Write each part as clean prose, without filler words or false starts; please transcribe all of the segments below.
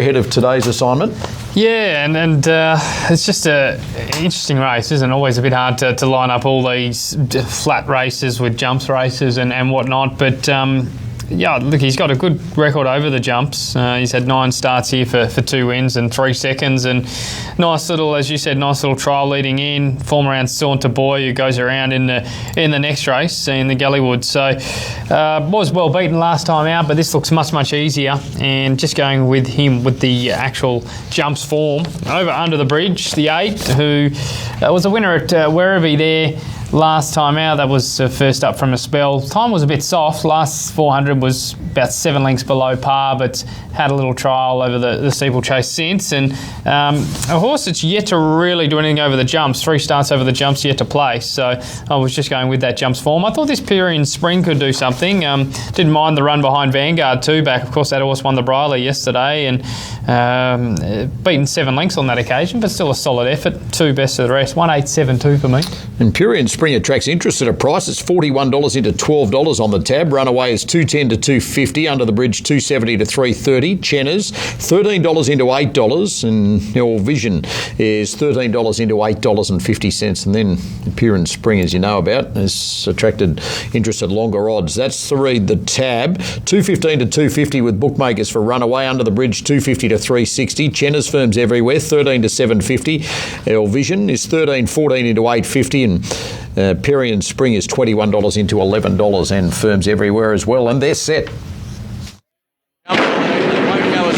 ahead of today's assignment. Yeah, and it's just an interesting race, isn't it? Always a bit hard to line up all these flat races with jumps races and whatnot, but yeah, look, he's got a good record over the jumps. He's had 9 starts here for 2 wins and 3 seconds, and nice little, as you said, nice little trial leading in, form around Saunter Boy, who goes around in the next race in the Galleywood. So was well beaten last time out, but this looks much easier, and just going with him with the actual jumps form over under the bridge, the 8, who was a winner at Werribee there last time out. That was first up from a spell. Time was a bit soft. Last 400 was about 7 lengths below par, but had a little trial over the Steeplechase since. And a horse that's yet to really do anything over the jumps. 3 starts over the jumps yet to place. So I was just going with that jumps form. I thought this Pyrean Spring could do something. Didn't mind the run behind Vanguard too back. Of course, that horse won the Briley yesterday and beaten 7 lengths on that occasion, but still a solid effort. 2 best of the rest. 1.872 for me. And Pyrean Spring attracts interest at a price. It's $41 into $12 on the tab. Runaway is $2.10 to $2.50. Under the bridge, $2.70 to $3.30. Chenners, $13 into $8. And your Vision is $13 into $8.50. And then Pyrean Spring, as you know about, has attracted interest at longer odds. That's the tab. $2.15 to $2.50 with bookmakers for Runaway. Under the bridge, $2.50 to $3.60. Chenners firms everywhere, $13 to $7.50. Our Vision is $13.14 into $8.50. And Pyrean Spring is $21 into $11 and firms everywhere as well, and they're set.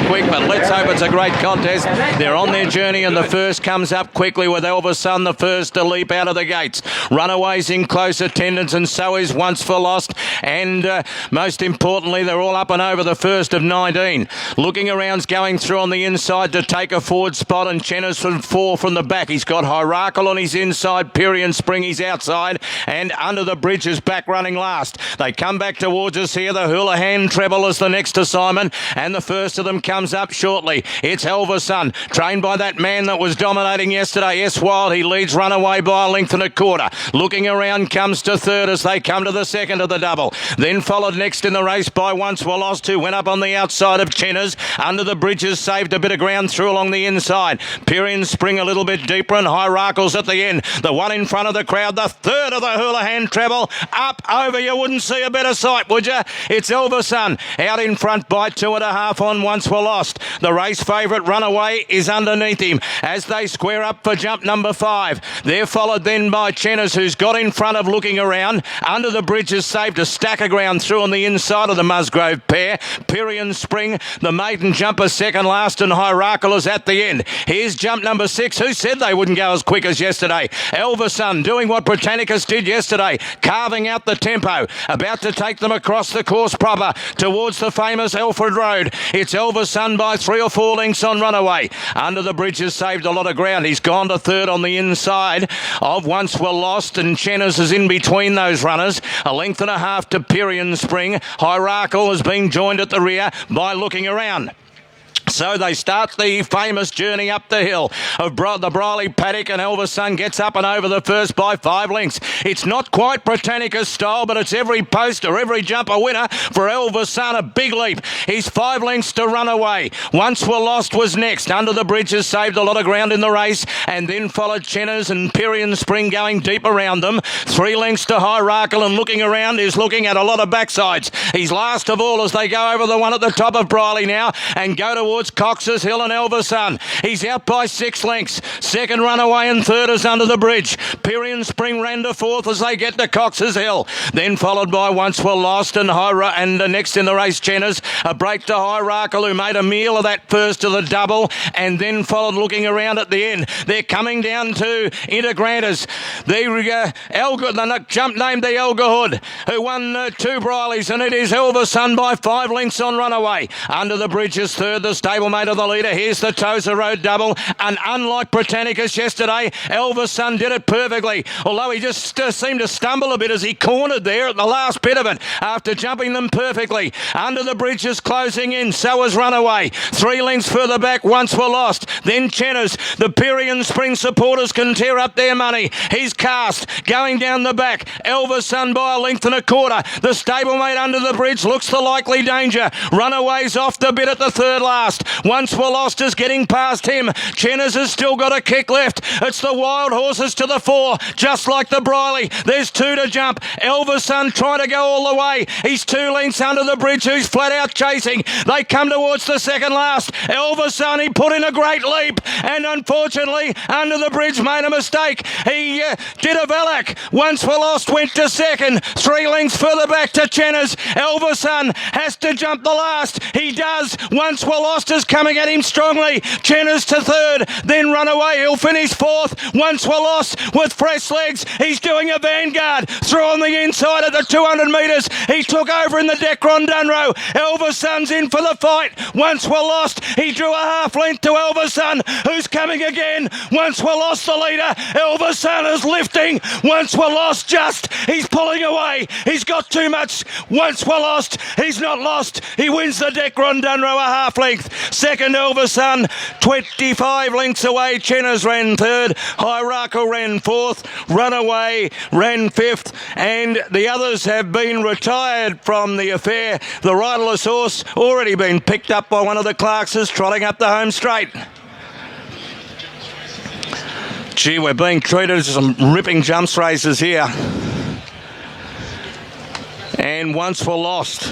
Quick, but let's hope it's a great contest. They're on their journey, and the first comes up quickly with Elvis Sun, the first to leap out of the gates. Runaways in close attendance, and so is Once for Lost, and most importantly, they're all up and over the first of 19. Looking around's going through on the inside to take a forward spot, and Chenners from 4 from the back. He's got Hierarchal on his inside, Pyrean Spring he's outside, and Under the Bridge is back running last. They come back towards us here. The Houlihan Treble is the next assignment, and the first of them comes up shortly. It's Elvis Sun, trained by that man that was dominating yesterday, S. Wild. He leads Runaway by a length and a quarter. Looking around, comes to third as they come to the second of the double. Then followed next in the race by Once Were Lost, who went up on the outside of Chenners. Under the Bridges saved a bit of ground through along the inside. Pyrean Spring a little bit deeper, and Hierarchals at the end. The one in front of the crowd, the third of the Houlihan Treble. Up over, you wouldn't see a better sight, would you? It's Elvis Sun out in front by 2.5 on Once Were Lost. The race favourite Runaway is underneath him as they square up for jump number 5. They're followed then by Chenners, who's got in front of Looking Around. Under the Bridge has saved a stack of ground through on the inside of the Musgrove pair. Pyrean Spring, the maiden jumper, second last, and Hierarchal is at the end. Here's jump number 6. Who said they wouldn't go as quick as yesterday? Elvis Sun doing what Britannicus did yesterday, carving out the tempo, about to take them across the course proper towards the famous Alfred Road. It's Elvis Sun by 3 or 4 lengths on Runaway. Under the Bridge has saved a lot of ground. He's gone to third on the inside of Once Were Lost, and Chenners is in between those runners. A length and a half to Pyrean Spring. Hierarchal has been joined at the rear by Looking Around. So they start the famous journey up the hill of the Briley paddock, and Elvis Sun gets up and over the first by 5 lengths. It's not quite Britannicus style, but it's every post or every jumper winner for Elvis Sun. A big leap. He's 5 lengths to Runaway. Once Were Lost was next. Under the Bridge has saved a lot of ground in the race, and then followed Chenners and Pyrean Spring going deep around them. 3 lengths to Hierarchal, and Looking Around is looking at a lot of backsides. He's last of all as they go over the one at the top of Briley now and go towards Cox's Hill and Elvis Sun. He's out by 6 lengths. Second Runaway and third is Under the Bridge. Pyrean Spring ran to fourth as they get to Cox's Hill. Then followed by Once Were Lost and next in the race Chenners. A break to Hierarchal, who made a meal of that first to the double, and then followed Looking Around at the end. They're coming down to Intergranters. The jump named the Elgahood, who won 2 Brileys, and it is Elvis Sun by 5 lengths on Runaway. Under the Bridge is third, the stablemate of the leader. Here's the Tozer Road double, and unlike Britannicus yesterday, Elvis Sun did it perfectly, although he just seemed to stumble a bit as he cornered there at the last bit of it after jumping them perfectly. Under the Bridge is closing in, so is Runaway. 3 lengths further back, Once Were Lost. Then Chenners. The Pyrean Spring supporters can tear up their money. He's cast, going down the back. Elvis Sun by a length and a quarter. The stablemate Under the Bridge looks the likely danger. Runaway's off the bit at the third last. Lost. Once Were Lost is getting past him. Chenners has still got a kick left. It's the Wild Horses to the fore, just like the Briley. There's 2 to jump. Elverson trying to go all the way. He's 2 lengths under the bridge, who's flat out chasing. They come towards the second last. Elverson, he put in a great leap, and unfortunately, under the bridge made a mistake. He did a Valac. Once Were Lost went to second. 3 lengths further back to Chenners. Elverson has to jump the last. He does. Once Were Lost is coming at him strongly. Chenners to third. Then Runaway. He'll finish fourth. Once Were Lost with fresh legs. He's doing a Vanguard. Through on the inside at the 200 metres. He took over in the WRC Dunroe. Elverson's in for the fight. Once Were Lost. He drew a half length to Elverson, who's coming again. Once Were Lost the leader. Elverson is lifting. Once Were Lost just. He's pulling away. He's got too much. Once Were Lost. He's not lost. He wins the WRC Dunroe a half length. Second Elverson. 25 lengths away. Chenners ran third. Hierarchical ran fourth. Runaway ran fifth. And the others have been retired from the affair. The riderless horse already been picked up by one of the Clarkses trotting up the home straight. Gee, we're being treated to some ripping jumps races here. And Once Were Lost.